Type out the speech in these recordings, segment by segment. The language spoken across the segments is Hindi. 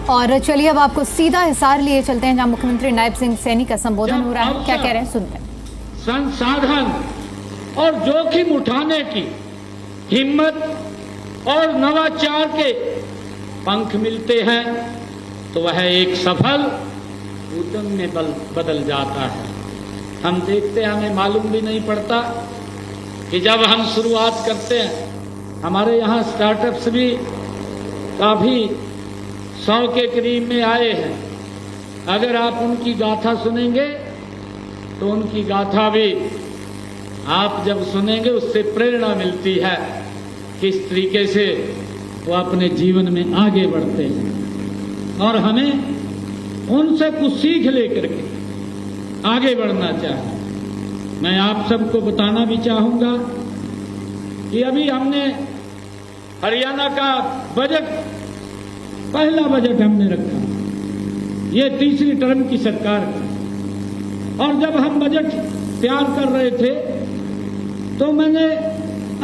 और चलिए अब आपको सीधा हिसार लिए चलते हैं, जहां मुख्यमंत्री नायब सिंह सैनी का संबोधन हो रहा है। क्या कह रहे हैं सुनते हैं। संसाधन और जोखिम उठाने की हिम्मत और नवाचार के पंख मिलते हैं तो वह एक सफल उद्यम में बदल जाता है। हम देखते हैं, हमें मालूम भी नहीं पड़ता कि जब हम शुरुआत करते हैं, हमारे यहाँ स्टार्टअप्स भी काफी 100 के करीब में आए हैं। अगर आप उनकी गाथा सुनेंगे तो उनकी गाथा भी आप जब सुनेंगे उससे प्रेरणा मिलती है किस तरीके से वो अपने जीवन में आगे बढ़ते हैं और हमें उनसे कुछ सीख लेकर के आगे बढ़ना चाहिए। मैं आप सबको बताना भी चाहूंगा कि अभी हमने हरियाणा का बजट, पहला बजट हमने रखा, ये तीसरी टर्म की सरकार का, और जब हम बजट तैयार कर रहे थे तो मैंने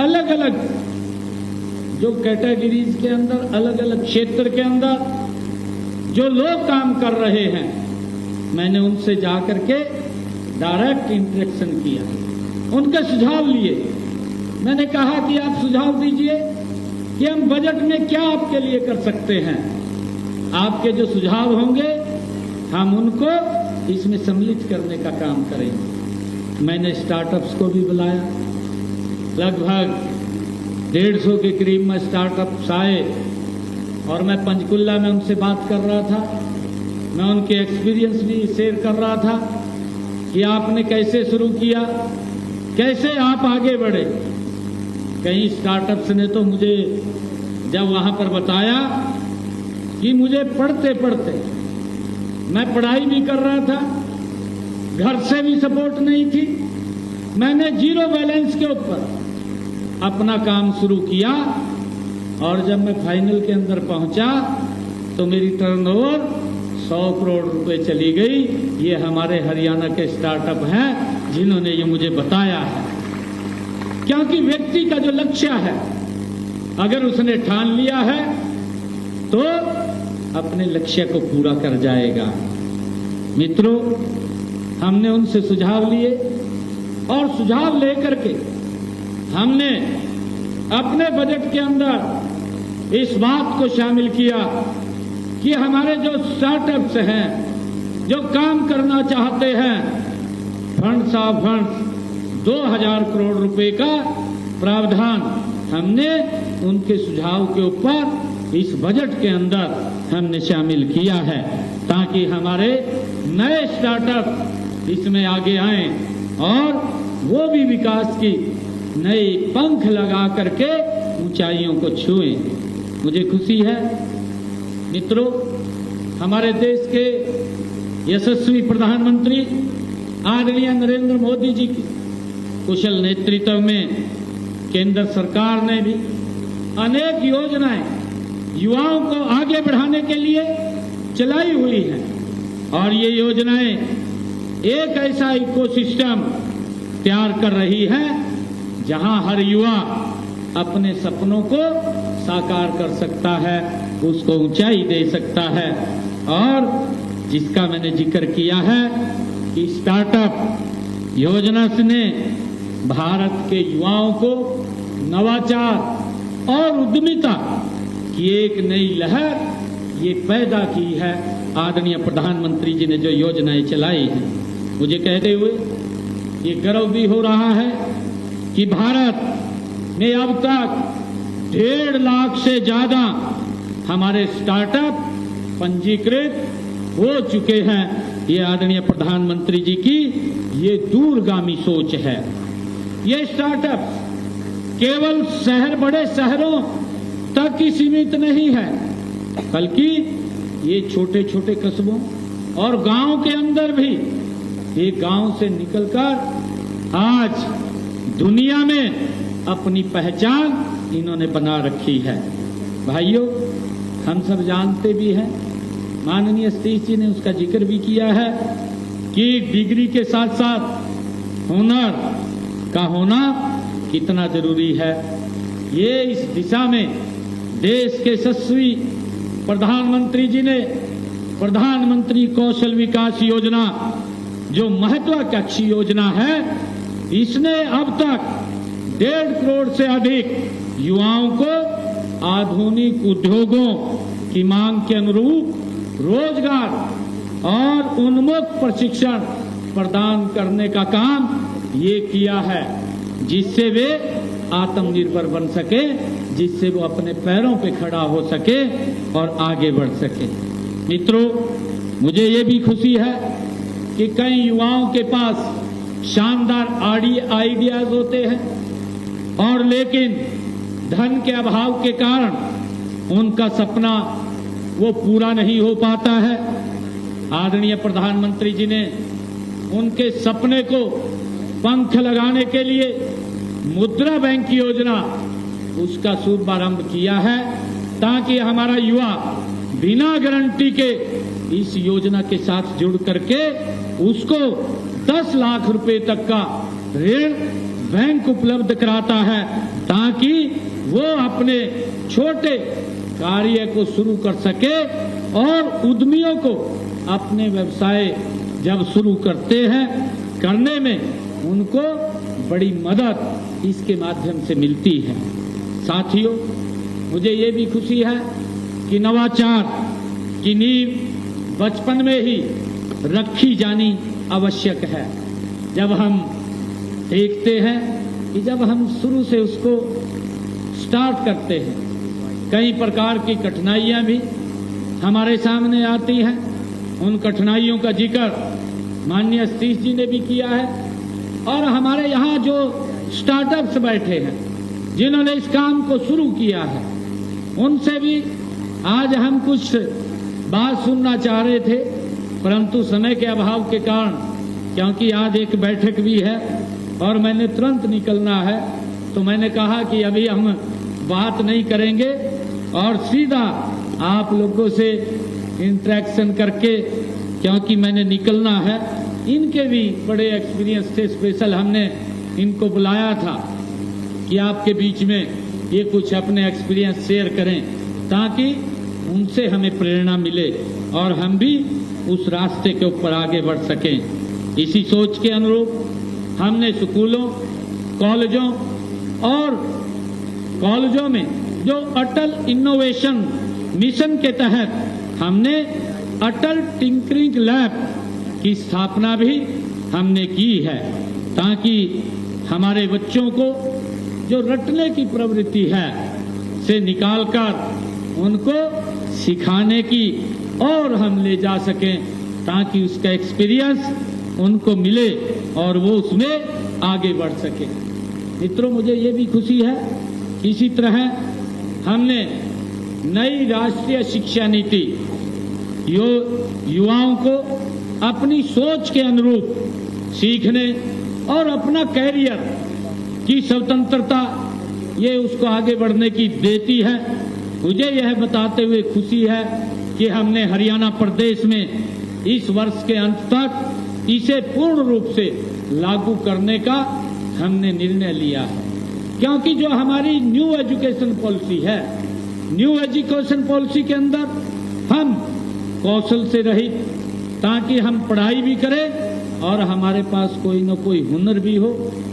अलग अलग जो कैटेगरीज के अंदर, अलग अलग क्षेत्र के अंदर जो लोग काम कर रहे हैं, मैंने उनसे जाकर के डायरेक्ट इंटरेक्शन किया, उनके सुझाव लिए। मैंने कहा कि आप सुझाव दीजिए कि हम बजट में क्या आपके लिए कर सकते हैं। आपके जो सुझाव होंगे हम उनको इसमें सम्मिलित करने का काम करेंगे। मैंने स्टार्टअप्स को भी बुलाया, लगभग 150 के करीब में स्टार्टअप्स आए और मैं पंचकुला में उनसे बात कर रहा था। मैं उनके एक्सपीरियंस भी शेयर कर रहा था कि आपने कैसे शुरू किया, कैसे आप आगे बढ़े। कई स्टार्टअप्स ने तो मुझे जब वहां पर बताया कि मुझे पढ़ते पढ़ते, मैं पढ़ाई भी कर रहा था, घर से भी सपोर्ट नहीं थी, मैंने जीरो बैलेंस के ऊपर अपना काम शुरू किया और जब मैं फाइनल के अंदर पहुंचा तो मेरी टर्नओवर 100 करोड़ रुपए चली गई। ये हमारे हरियाणा के स्टार्टअप हैं जिन्होंने ये मुझे बताया है। क्योंकि व्यक्ति का जो लक्ष्य है, अगर उसने ठान लिया है तो अपने लक्ष्य को पूरा कर जाएगा। मित्रों, हमने उनसे सुझाव लिए और सुझाव लेकर के हमने अपने बजट के अंदर इस बात को शामिल किया कि हमारे जो स्टार्टअप्स हैं, जो काम करना चाहते हैं, फंड्स ऑफ फंड्स 2000 करोड़ रुपए का प्रावधान हमने उनके सुझाव के ऊपर इस बजट के अंदर हमने शामिल किया है, ताकि हमारे नए स्टार्टअप इसमें आगे आए और वो भी विकास की नए पंख लगा करके ऊंचाइयों को छुएं। मुझे खुशी है मित्रों, हमारे देश के यशस्वी प्रधानमंत्री आदरणीय नरेंद्र मोदी जी की कुशल नेतृत्व में केंद्र सरकार ने भी अनेक योजनाएं युवाओं को आगे बढ़ाने के लिए चलाई हुई हैं और ये योजनाएं एक ऐसा इकोसिस्टम तैयार कर रही है जहां हर युवा अपने सपनों को साकार कर सकता है, उसको ऊंचाई दे सकता है। और जिसका मैंने जिक्र किया है कि स्टार्टअप योजना ने भारत के युवाओं को नवाचार और उद्यमिता की एक नई लहर ये पैदा की है। आदरणीय प्रधानमंत्री जी ने जो योजनाएं चलाई हैं, मुझे कहते हुए ये गर्व भी हो रहा है कि भारत में अब तक 1.5 लाख से ज्यादा हमारे स्टार्टअप पंजीकृत हो चुके हैं। ये आदरणीय प्रधानमंत्री जी की ये दूरगामी सोच है। ये स्टार्टअप केवल बड़े शहरों तक ही सीमित नहीं है, बल्कि ये छोटे छोटे कस्बों और गांव के अंदर भी, ये गांव से निकलकर आज दुनिया में अपनी पहचान इन्होंने बना रखी है। भाइयों, हम सब जानते भी हैं, माननीय सतीश जी ने उसका जिक्र भी किया है कि डिग्री के साथ साथ हुनर का होना कितना जरूरी है। ये इस दिशा में देश के यशस्वी प्रधानमंत्री जी ने प्रधानमंत्री कौशल विकास योजना, जो महत्वाकांक्षी योजना है, इसने अब तक 1.5 करोड़ से अधिक युवाओं को आधुनिक उद्योगों की मांग के अनुरूप रोजगार और उन्मुख प्रशिक्षण प्रदान करने का काम ये किया है, जिससे वे आत्मनिर्भर बन सके, जिससे वो अपने पैरों पे खड़ा हो सके और आगे बढ़ सके। मित्रों, मुझे ये भी खुशी है कि कई युवाओं के पास शानदार आइडियाज होते हैं और लेकिन धन के अभाव के कारण उनका सपना वो पूरा नहीं हो पाता है। आदरणीय प्रधानमंत्री जी ने उनके सपने को पंख लगाने के लिए मुद्रा बैंक योजना, उसका शुभारंभ किया है, ताकि हमारा युवा बिना गारंटी के इस योजना के साथ जुड़ करके उसको 10 लाख रुपए तक का ऋण बैंक उपलब्ध कराता है, ताकि वो अपने छोटे कार्य को शुरू कर सके और उद्यमियों को अपने व्यवसाय जब शुरू करते हैं करने में उनको बड़ी मदद इसके माध्यम से मिलती है। साथियों, मुझे ये भी खुशी है कि नवाचार की नींव बचपन में ही रखी जानी आवश्यक है। जब हम देखते हैं कि जब हम शुरू से उसको स्टार्ट करते हैं, कई प्रकार की कठिनाइयां भी हमारे सामने आती हैं। उन कठिनाइयों का जिक्र माननीय सतीश जी ने भी किया है और हमारे यहाँ जो स्टार्टअप्स बैठे हैं, जिन्होंने इस काम को शुरू किया है, उनसे भी आज हम कुछ बात सुनना चाह रहे थे, परंतु समय के अभाव के कारण, क्योंकि आज एक बैठक भी है और मैंने तुरंत निकलना है, तो मैंने कहा कि अभी हम बात नहीं करेंगे और सीधा आप लोगों से इंटरेक्शन करके, क्योंकि मैंने निकलना है। इनके भी बड़े एक्सपीरियंस थे, स्पेशल हमने इनको बुलाया था कि आपके बीच में ये कुछ अपने एक्सपीरियंस शेयर करें, ताकि उनसे हमें प्रेरणा मिले और हम भी उस रास्ते के ऊपर आगे बढ़ सकें। इसी सोच के अनुरूप हमने स्कूलों, कॉलेजों में जो अटल इनोवेशन मिशन के तहत हमने अटल टिंकरिंग लैब की स्थापना भी हमने की है, ताकि हमारे बच्चों को जो रटने की प्रवृत्ति है से निकालकर उनको सिखाने की और हम ले जा सकें, ताकि उसका एक्सपीरियंस उनको मिले और वो उसमें आगे बढ़ सके। मित्रों, मुझे ये भी खुशी है, इसी तरह हमने नई राष्ट्रीय शिक्षा नीति युवाओं को अपनी सोच के अनुरूप सीखने और अपना कैरियर की स्वतंत्रता ये उसको आगे बढ़ने की देती है। मुझे यह बताते हुए खुशी है कि हमने हरियाणा प्रदेश में इस वर्ष के अंत तक इसे पूर्ण रूप से लागू करने का हमने निर्णय लिया है, क्योंकि जो हमारी न्यू एजुकेशन पॉलिसी है, न्यू एजुकेशन पॉलिसी के अंदर हम कौशल से रहित, ताकि हम पढ़ाई भी करें और हमारे पास कोई न कोई हुनर भी हो,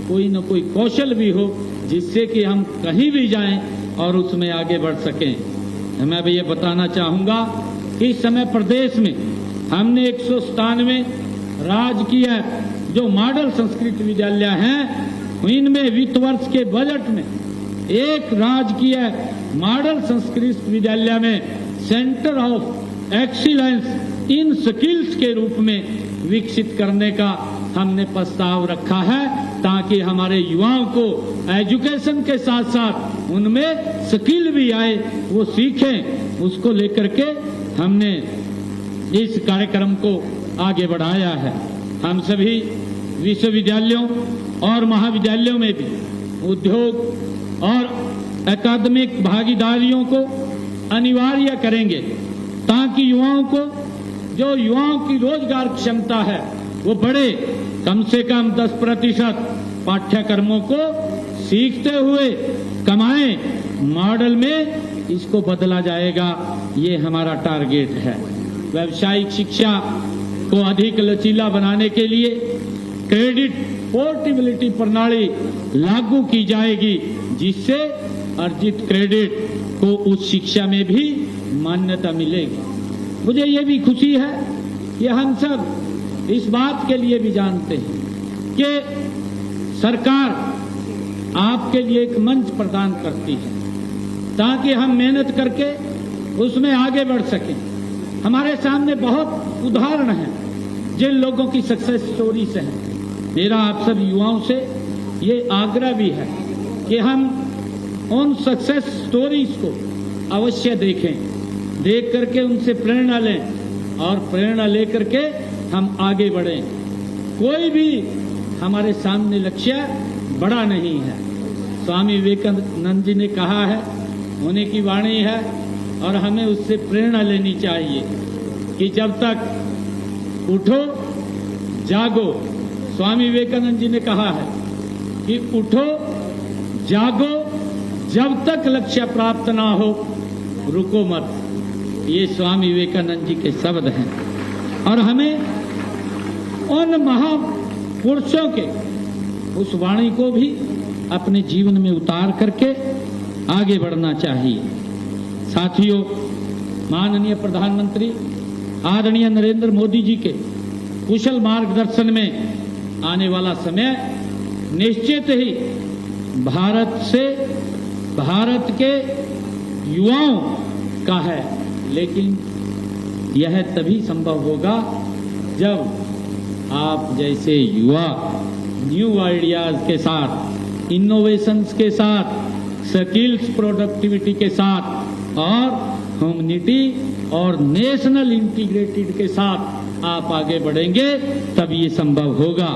कोई न कोई कौशल भी हो, जिससे कि हम कहीं भी जाएं और उसमें आगे बढ़ सकें। मैं भी ये बताना चाहूँगा कि इस समय प्रदेश में हमने 197 राजकीय जो मॉडल संस्कृत विद्यालय हैं, इनमें वित्त वर्ष के बजट में एक राजकीय मॉडल संस्कृत विद्यालय में centre of excellence in skills के रूप में विकसित करने का हमने प्रस्ताव रखा है, ताकि हमारे युवाओं को एजुकेशन के साथ साथ उनमें स्किल भी आए, वो सीखें। उसको लेकर के हमने इस कार्यक्रम को आगे बढ़ाया है। हम सभी विश्वविद्यालयों और महाविद्यालयों में भी उद्योग और अकादमिक भागीदारियों को अनिवार्य करेंगे, ताकि युवाओं की रोजगार क्षमता है वो बढ़े। कम से कम 10% पाठ्यक्रमों को सीखते हुए कमाएं, मॉडल में इसको बदला जाएगा ये हमारा टारगेट है। व्यावसायिक शिक्षा को अधिक लचीला बनाने के लिए क्रेडिट पोर्टेबिलिटी प्रणाली लागू की जाएगी, जिससे अर्जित क्रेडिट को उस शिक्षा में भी मान्यता मिलेगी। मुझे ये भी खुशी है कि हम सब इस बात के लिए भी जानते हैं कि सरकार आपके लिए एक मंच प्रदान करती है ताकि हम मेहनत करके उसमें आगे बढ़ सकें। हमारे सामने बहुत उदाहरण हैं जिन लोगों की सक्सेस स्टोरीज हैं। मेरा आप सब युवाओं से ये आग्रह भी है कि हम उन सक्सेस स्टोरीज को अवश्य देखें, देख करके उनसे प्रेरणा लें और प्रेरणा लेकर के हम आगे बढ़ें। कोई भी हमारे सामने लक्ष्य बड़ा नहीं है। स्वामी विवेकानंद जी ने कहा है, उन्हीं की वाणी है और हमें उससे प्रेरणा लेनी चाहिए कि जब तक उठो जागो। स्वामी विवेकानंद जी ने कहा है कि उठो जागो, जब तक लक्ष्य प्राप्त ना हो रुको मत। ये स्वामी विवेकानंद जी के शब्द हैं और हमें उन महापुरुषों के उस वाणी को भी अपने जीवन में उतार करके आगे बढ़ना चाहिए। साथियों, माननीय प्रधानमंत्री आदरणीय नरेंद्र मोदी जी के कुशल मार्गदर्शन में आने वाला समय निश्चित ही भारत के युवाओं का है, लेकिन यह तभी संभव होगा जब आप जैसे युवा न्यू आइडियाज के साथ, इनोवेशंस के साथ, स्किल्स प्रोडक्टिविटी के साथ और ह्यूमैनिटी और नेशनल इंटीग्रेटेड के साथ आप आगे बढ़ेंगे, तब ये संभव होगा।